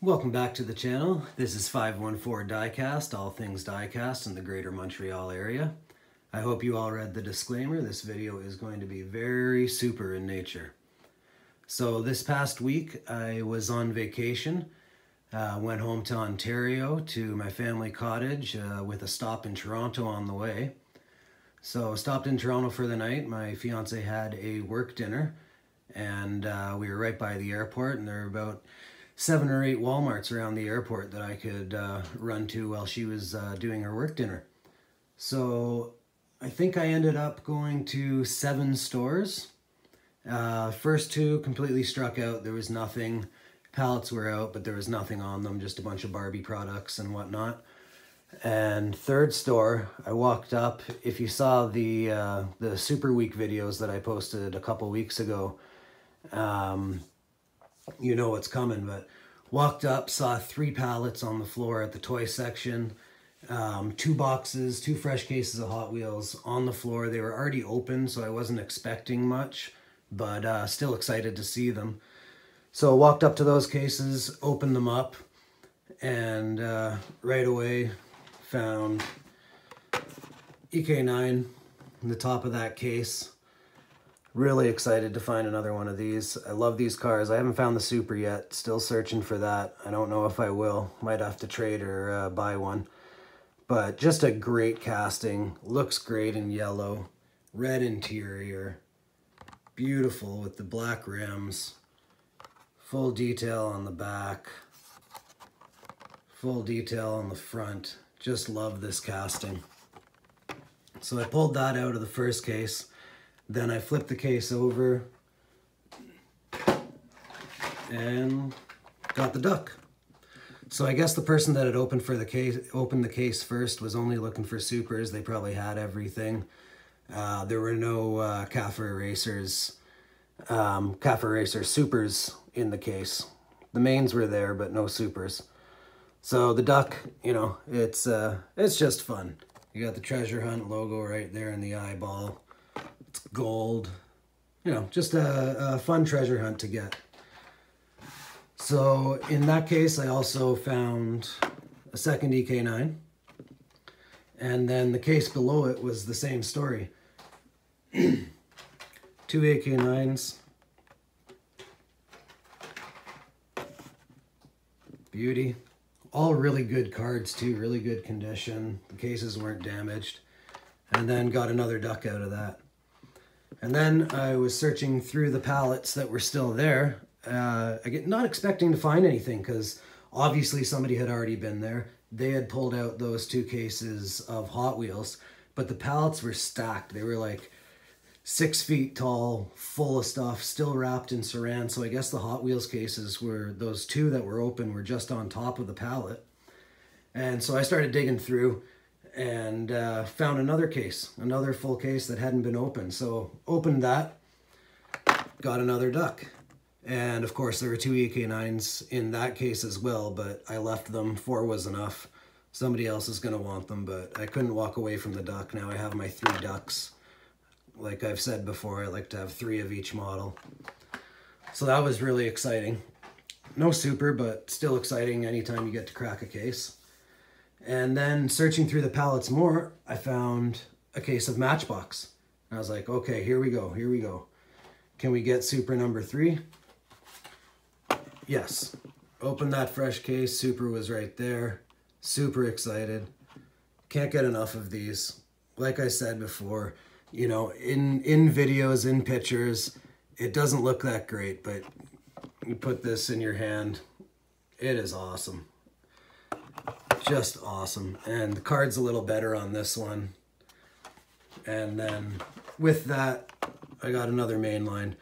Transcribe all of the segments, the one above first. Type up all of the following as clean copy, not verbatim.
Welcome back to the channel. This is 514 Diecast, all things diecast in the greater Montreal area. I hope you all read the disclaimer. This video is going to be very super in nature. So this past week I was on vacation, went home to Ontario to my family cottage with a stop in Toronto on the way. So stopped in Toronto for the night. My fiance had a work dinner and we were right by the airport, and there were about 7 or 8 Walmarts around the airport that I could run to while she was doing her work dinner. So I think I ended up going to 7 stores. First 2 completely struck out. There was nothing. Pallets were out, but there was nothing on them, just a bunch of Barbie products and whatnot. And third store, I walked up. If you saw the Super Week videos that I posted a couple weeks ago, you know what's coming. But walked up, saw 3 pallets on the floor at the toy section, 2 boxes, 2 fresh cases of Hot Wheels on the floor. They were already open, so I wasn't expecting much, but still excited to see them. So walked up to those cases, opened them up, and right away found EK9 in the top of that case. Really excited to find another one of these. I love these cars. I haven't found the Super yet. Still searching for that. I don't know if I will. Might have to trade or buy one. But just a great casting. Looks great in yellow. Red interior. Beautiful with the black rims. Full detail on the back. Full detail on the front. Just love this casting. So I pulled that out of the first case. Then I flipped the case over and got the duck. So I guess the person that had opened the case first was only looking for Supers. They probably had everything. There were no Cafer Racers Supers in the case. The mains were there, but no Supers. So the duck, you know, it's just fun. You got the Treasure Hunt logo right there in the eyeball. It's gold, you know, just a fun treasure hunt to get. So in that case, I also found a second EK9, and then the case below it was the same story. 2 EK9s, beauty, all really good cards too, really good condition. The cases weren't damaged, and then got another duck out of that. And then I was searching through the pallets that were still there, not expecting to find anything, because obviously somebody had already been there. They had pulled out those 2 cases of Hot Wheels, but the pallets were stacked. They were like 6 feet tall, full of stuff, still wrapped in saran. So I guess the Hot Wheels cases were, those 2 that were open were just on top of the pallet. And so I started digging through and found another case, another full case that hadn't been opened. So opened that, got another duck. And of course there were 2 EK9s in that case as well, but I left them. 4 was enough. Somebody else is gonna want them, but I couldn't walk away from the duck. Now I have my 3 ducks. Like I've said before, I like to have 3 of each model. So that was really exciting. No Super, but still exciting anytime you get to crack a case. And then searching through the pallets more, I found a case of Matchbox. And I was like, okay, here we go, here we go. Can we get Super number 3? Yes. Opened that fresh case, Super was right there. Super excited. Can't get enough of these. Like I said before, you know, in videos, in pictures, it doesn't look that great, but you put this in your hand, it is awesome. Just awesome. And the card's a little better on this one. And then with that, I got another main line.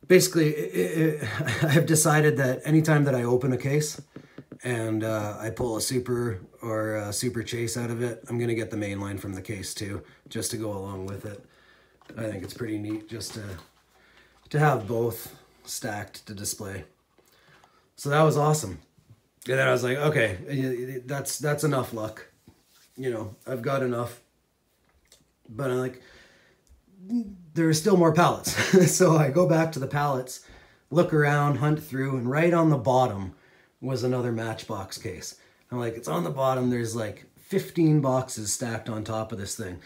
Basically, I've decided that anytime that I open a case and I pull a Super or a Super Chase out of it, I'm going to get the main line from the case too, just to go along with it. I think it's pretty neat just to have both stacked to display. So that was awesome. And then I was like, okay, that's enough luck. You know, I've got enough. But I'm like, there are still more pallets. So I go back to the pallets, look around, hunt through, and right on the bottom was another Matchbox case. I'm like, it's on the bottom. There's like 15 boxes stacked on top of this thing.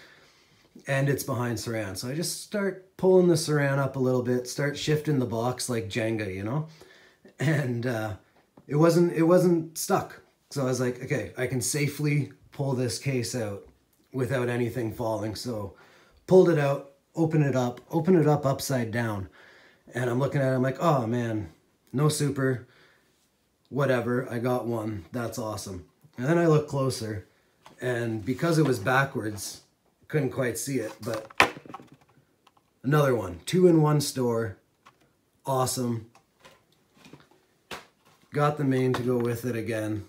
And it's behind Saran. So I just start pulling the Saran up a little bit, start shifting the box like Jenga, you know? And it wasn't stuck. So I was like, okay, I can safely pull this case out without anything falling. So pulled it out, open it up upside down. And I'm looking at it, I'm like, oh man, no super, whatever, I got one, that's awesome. And then I look closer, and because it was backwards, couldn't quite see it, but another one, 2-in-1 store, awesome. Got the main to go with it again.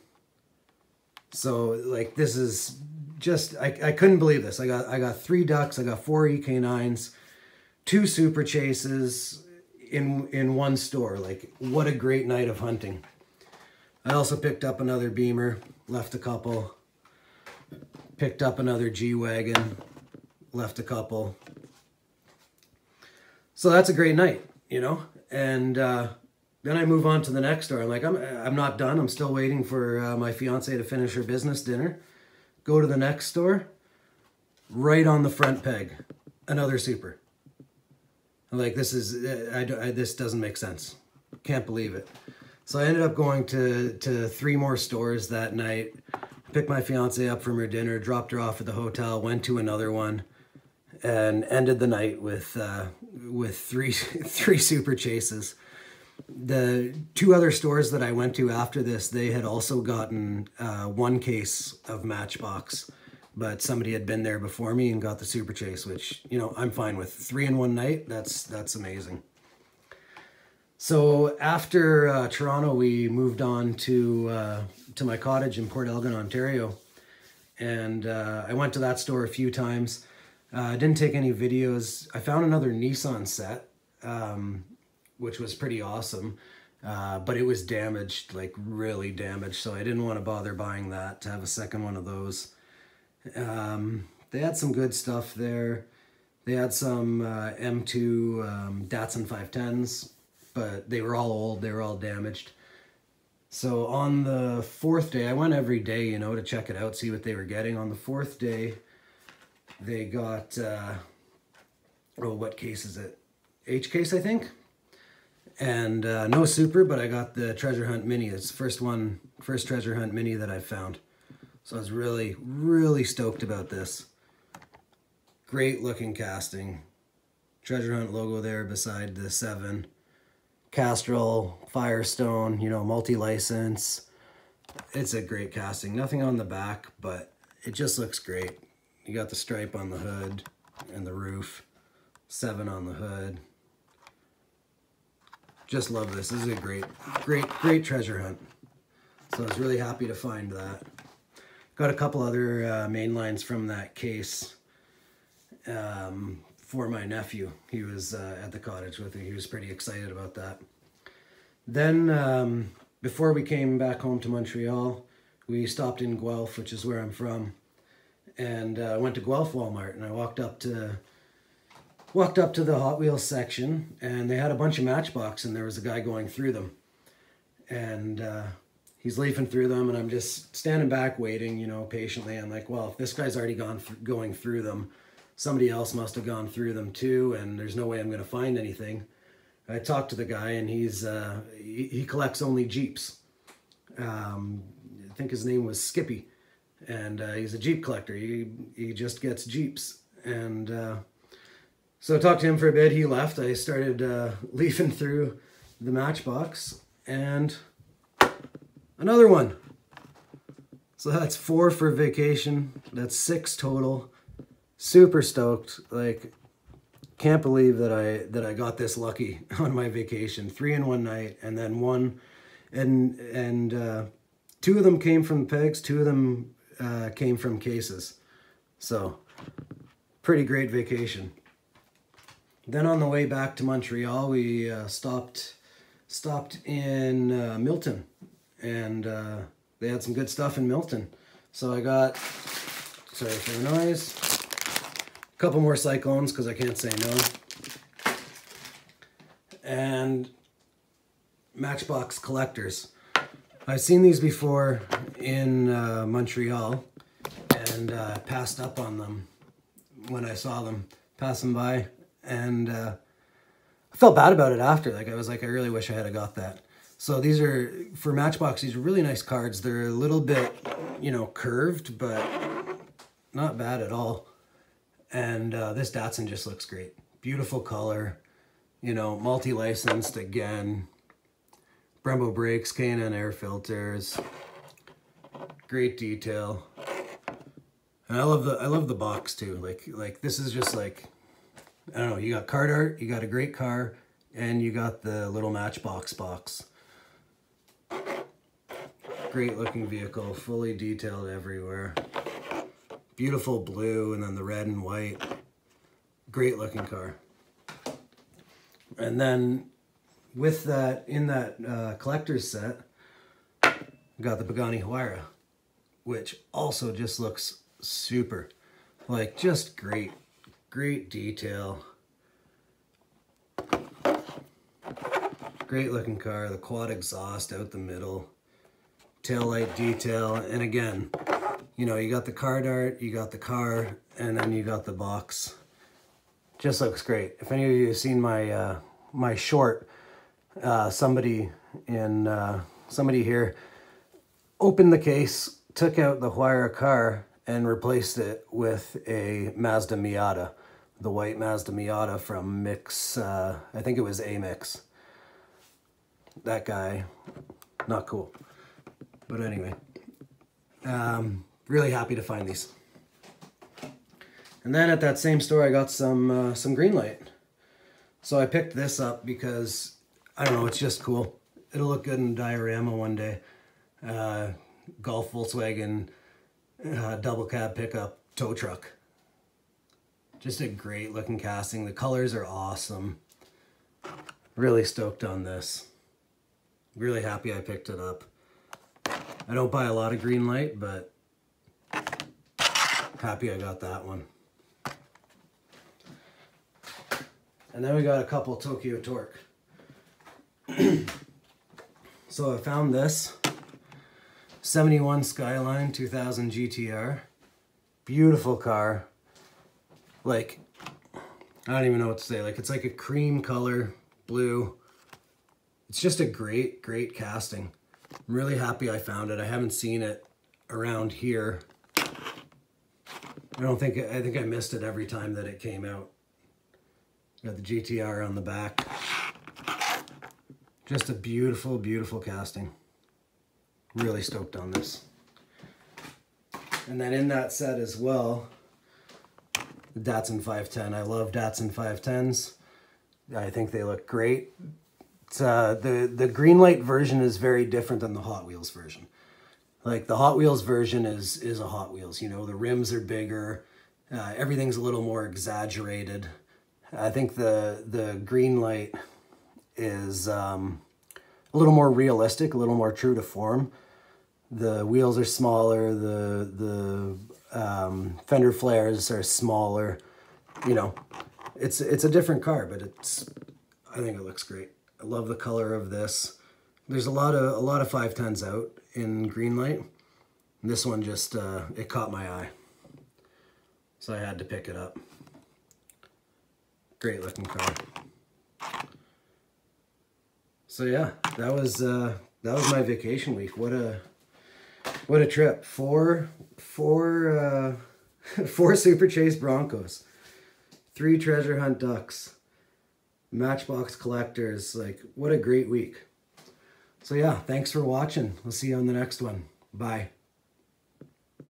So like, this is just, I couldn't believe this. I got 3 ducks, I got 4 EK9s, 2 super chases in one store. Like, what a great night of hunting. I also picked up another Beamer, left a couple. Picked up another G-Wagon, left a couple. So that's a great night, you know? And then I move on to the next store. I'm like, I'm not done. I'm still waiting for my fiance to finish her business dinner. Go to the next store. Right on the front peg, another super. I'm like, this is, this doesn't make sense. Can't believe it. So I ended up going to 3 more stores that night. Picked my fiance up from her dinner, dropped her off at the hotel, went to another one, and ended the night with three super chases. The 2 other stores that I went to after this, they had also gotten 1 case of Matchbox, but somebody had been there before me and got the super chase, which, you know, I'm fine with. 3 in one night, that's amazing. So after Toronto, we moved on to my cottage in Port Elgin, Ontario. And I went to that store a few times. I didn't take any videos. I found another Nissan set, which was pretty awesome. But it was damaged, like really damaged. So I didn't want to bother buying that to have a second one of those. They had some good stuff there. They had some M2 Datsun 510s. But they were all old, they were all damaged. So on the 4th day, I went every day, you know, to check it out, see what they were getting. On the 4th day, they got, oh, what case is it? H case, I think. And no super, but I got the Treasure Hunt Mini. It's the first Treasure Hunt Mini that I've found. So I was really, really stoked about this. Great looking casting. Treasure Hunt logo there beside the 7. Castrol, Firestone, you know, multi-license. It's a great casting. Nothing on the back, but it just looks great. You got the stripe on the hood and the roof. 7 on the hood. Just love this. This is a great treasure hunt. So I was really happy to find that. Got a couple other main lines from that case for my nephew. He was at the cottage with me. He was pretty excited about that. Then before we came back home to Montreal, we stopped in Guelph, which is where I'm from, and went to Guelph Walmart, and I walked up to the Hot Wheels section, and they had a bunch of Matchbox, and there was a guy going through them, and he's leafing through them, and I'm just standing back waiting, you know, patiently. I'm like, well, if this guy's already going through them, somebody else must have gone through them too, and there's no way I'm going to find anything. I talked to the guy, and he collects only Jeeps. I think his name was Skippy, and he's a Jeep collector. He just gets Jeeps, and so I talked to him for a bit. He left. I started leafing through the Matchbox, and another one. So that's 4 for vacation. That's 6 total. Super stoked. Like, can't believe that I got this lucky on my vacation. 3 in one night, and then 1, and 2 of them came from pegs. 2 of them came from cases. So pretty great vacation. Then on the way back to Montreal, we stopped in Milton, and they had some good stuff in Milton. So I got, sorry for the noise, a couple more Cyclones because I can't say no, and Matchbox collectors. I've seen these before in Montreal, and passed up on them when I saw them, passing by, and I felt bad about it after. Like, I was like, I really wish I had got that. So these are, for Matchbox, these are really nice cards. They're a little bit, you know, curved, but not bad at all. And this Datsun just looks great. Beautiful color, you know, multi-licensed again. Brembo brakes, K&N air filters. Great detail. And I love the box too. Like this is just like, I don't know, you got card art, you got a great car, and you got the little Matchbox box. Great looking vehicle, fully detailed everywhere. Beautiful blue, and then the red and white. Great looking car. And then with that, in that collector's set, got the Pagani Huayra, which also just looks super. Like, just great. Great detail. Great looking car. The quad exhaust out the middle. Taillight detail. And again, you know, you got the card art, you got the car, and then you got the box. Just looks great. If any of you have seen my my short, somebody here opened the case, took out the Huayra car, and replaced it with a Mazda Miata, the white Mazda Miata from Mix. I think it was A-Mix. That guy, not cool. But anyway, really happy to find these. And then at that same store, I got some Greenlight. So I picked this up because, I don't know, it's just cool. It'll look good in diorama one day. Golf Volkswagen double cab pickup tow truck. Just a great looking casting. The colors are awesome. Really stoked on this. Really happy I picked it up. I don't buy a lot of Greenlight, but happy I got that one. And then we got a couple Tokyo Torque. So I found this 71 Skyline 2000 GTR. Beautiful car. Like, I don't even know what to say. Like, it's like a cream color, blue. It's just a great, great casting. I'm really happy I found it. I haven't seen it around here. I think I missed it every time that it came out. Got the GTR on the back. Just a beautiful, beautiful casting. Really stoked on this. And then in that set as well, the Datsun 510. I love Datsun 510s. I think they look great. It's, the Greenlight version is very different than the Hot Wheels version. Like, the Hot Wheels version is a Hot Wheels, you know, the rims are bigger, everything's a little more exaggerated. I think the Greenlight is a little more realistic, a little more true to form. The wheels are smaller, the fender flares are smaller. You know, it's a different car, but I think it looks great. I love the color of this. There's a lot of 510s out in Greenlight. And this one just it caught my eye, so I had to pick it up. Great looking car. So yeah, that was my vacation week. What a trip. Four Super Chase Broncos, 3 treasure hunt ducks, Matchbox collectors. Like, what a great week. So yeah, thanks for watching. We'll see you on the next one. Bye.